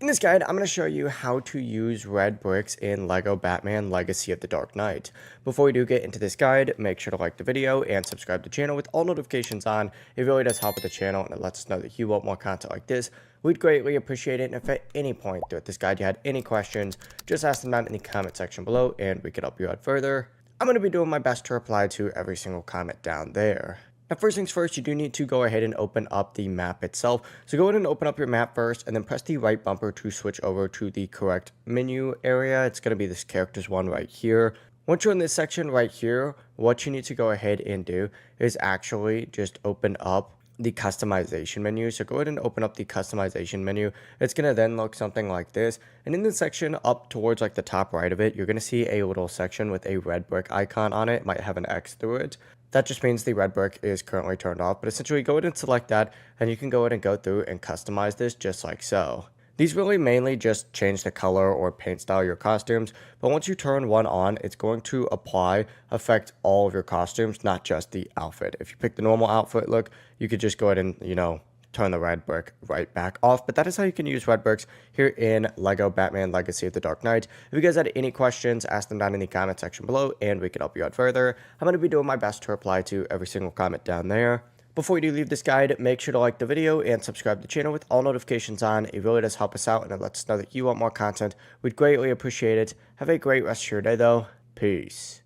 In this guide, I'm going to show you how to use red bricks in LEGO Batman Legacy of the Dark Knight. Before we do get into this guide, make sure to like the video and subscribe to the channel with all notifications on. It really does help with the channel and it lets us know that you want more content like this. We'd greatly appreciate it, and if at any point throughout this guide you had any questions, just ask them down in the comment section below and we could help you out further. I'm going to be doing my best to reply to every single comment down there. Now, first things first, you do need to go ahead and open up the map itself. So go ahead and open up your map first and then press the right bumper to switch over to the correct menu area. It's going to be this characters one right here. Once you're in this section right here, what you need to go ahead and do is actually just open up the customization menu. So go ahead and open up the customization menu. It's going to then look something like this. And in the section up towards like the top right of it, you're going to see a little section with a red brick icon on it. It might have an X through it. That just means the red brick is currently turned off, but essentially go ahead and select that, and you can go ahead and go through and customize this just like so. These really mainly just change the color or paint style of your costumes, but once you turn one on, it's going to affect all of your costumes, not just the outfit. If you pick the normal outfit look, you could just go ahead and, turn the red brick right back off. But that is how you can use red bricks here in LEGO Batman Legacy of the Dark Knight. If you guys had any questions, ask them down in the comment section below and we can help you out further. I'm going to be doing my best to reply to every single comment down there. Before you do leave this guide, make sure to like the video and subscribe to the channel with all notifications on. It really does help us out and it lets us know that you want more content. We'd greatly appreciate it. Have a great rest of your day though. Peace.